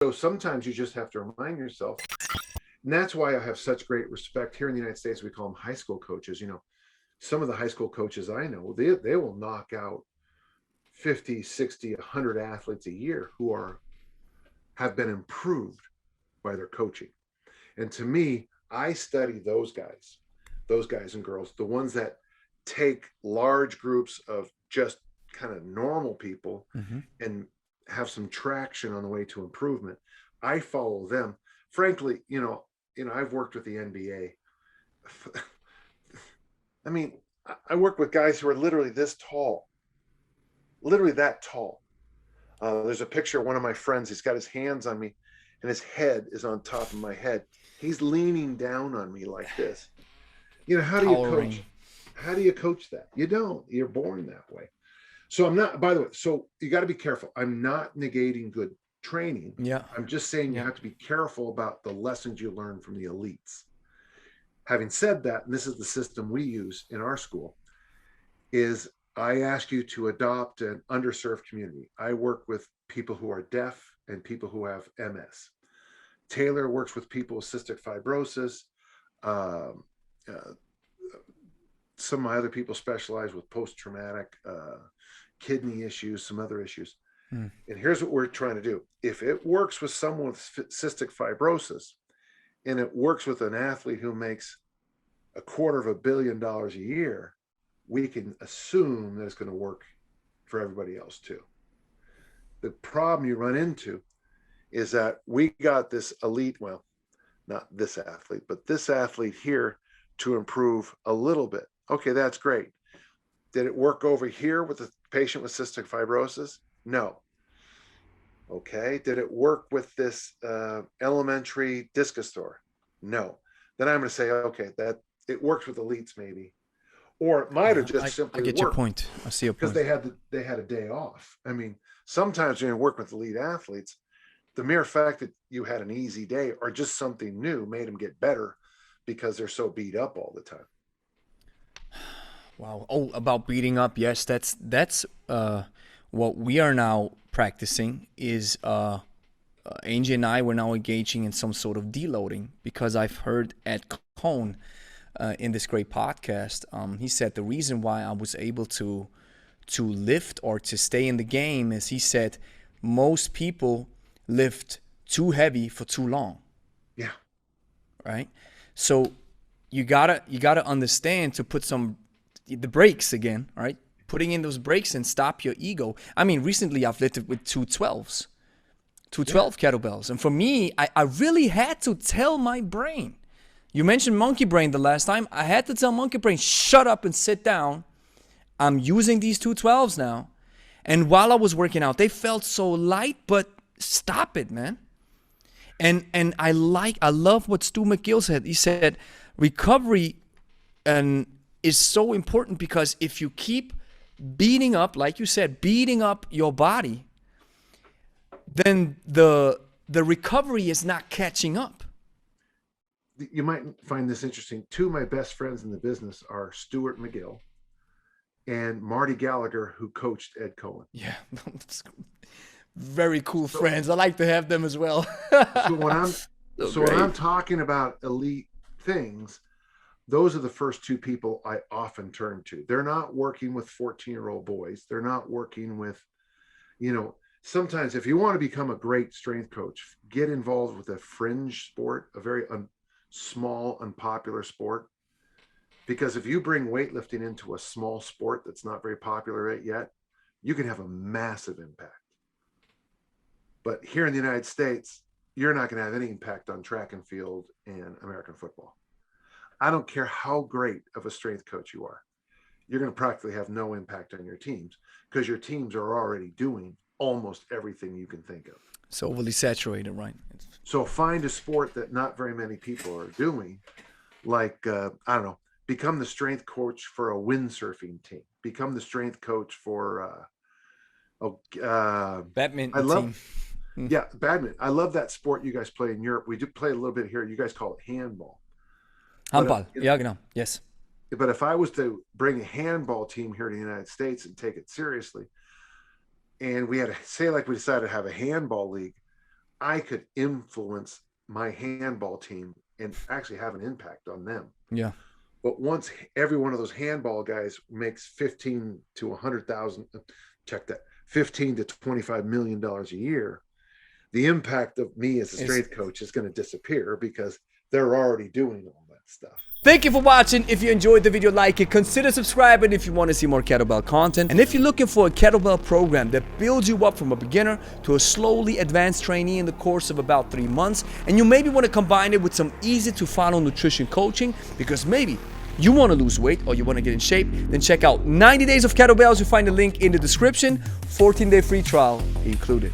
So sometimes you just have to remind yourself, and that's why I have such great respect here in the United States. We call them high school coaches. Some of the high school coaches I know, they will knock out 50, 60, 100 athletes a year who have been improved by their coaching. And to me, I study those guys and girls, the ones that take large groups of just kind of normal people Hmm. and have some traction on the way to improvement. I follow them. Frankly, I've worked with the NBA. I mean, I work with guys who are literally this tall, literally that tall. There's a picture of one of my friends. He's got his hands on me, and his head is on top of my head. He's leaning down on me like this. How do you Towering. coach? How do you coach that? You don't. You're born that way. So I'm not. By the way, so you got to be careful. I'm not negating good training. Yeah. I'm just saying you Yeah. have to be careful about the lessons you learn from the elites. Having said that, and this is the system we use in our school, is I ask you to adopt an underserved community. I work with people who are deaf and people who have MS. Taylor works with people with cystic fibrosis. Um, uh, some of my other people specialize with post-traumatic kidney issues, some other issues. Mm. And here's what we're trying to do. If it works with someone with cystic fibrosis and it works with an athlete who makes $250 million a year, we can assume that it's going to work for everybody else too. The problem you run into is that we got this elite, well, not this athlete, but this athlete here to improve a little bit. Okay, that's great. Did it work over here with the patient with cystic fibrosis? No. Okay. Did it work with this elementary discus thrower? No. Then I'm going to say, okay, that it works with elites maybe, or it might have Yeah. just I simply get your worked point. I see your because point. they had a day off. I mean, sometimes when you work with elite athletes, the mere fact that you had an easy day or just something new made them get better because they're so beat up all the time. Wow. Oh, about beating up. Yes, that's what we are now practicing is Angie and I were now engaging in some sort of deloading because I've heard Ed Cohn in this great podcast. He said the reason why I was able to lift or to stay in the game is he said most people lift too heavy for too long, Yeah. right? So you gotta understand to put some the brakes again, right? Putting in those brakes and stop your ego. I mean, recently I've lifted with 212s, Yeah. 212 kettlebells, and for me, I really had to tell my brain. You mentioned monkey brain the last time. I had to tell monkey brain, shut up and sit down. I'm using these 212s now. And while I was working out, they felt so light, but stop it, man. And I love what Stu McGill said. He said recovery and is so important because if you keep beating up, like you said, beating up your body, then the recovery is not catching up. You might find this interesting. Two of my best friends in the business are Stuart McGill and Marty Gallagher, who coached Ed Cohen. Yeah, very cool So, friends. I like to have them as well. so when I'm So so when I'm great. talking about elite things, those are the first two people I often turn to. They're not working with 14-year-old boys. They're not working with, you know, sometimes if you want to become a great strength coach, get involved with a fringe sport, a very small, unpopular sport. Because if you bring weightlifting into a small sport that's not very popular yet, you can have a massive impact. But here in the United States, you're not going to have any impact on track and field and American football. I don't care how great of a strength coach you are. You're going to practically have no impact on your teams because your teams are already doing almost everything you can think of. It's overly saturated, right? So find a sport that not very many people are doing, like, I don't know, become the strength coach for a windsurfing team, become the strength coach for, oh, I Badminton love, team. Mm. yeah, badminton. I love that sport you guys play in Europe. We do play a little bit here. You guys call it handball. But Handball. Ja, genau. Yes. but if I was to bring a handball team here to the United States and take it seriously, and we had to say like we decided to have a handball league, I could influence my handball team and actually have an impact on them. Yeah. But once every one of those handball guys makes 15 to 100,000, check that, 15 to 25 million dollars a year, the impact of me as a strength coach is going to disappear because they're already doing all that stuff. Thank you for watching. If you enjoyed the video, like it, consider subscribing if you want to see more kettlebell content. And if you're looking for a kettlebell program that builds you up from a beginner to a slowly advanced trainee in the course of about 3 months, and you maybe want to combine it with some easy to follow nutrition coaching because maybe you want to lose weight or you want to get in shape, then check out 90 Days of Kettlebells. You'll find the link in the description. 14-day free trial included.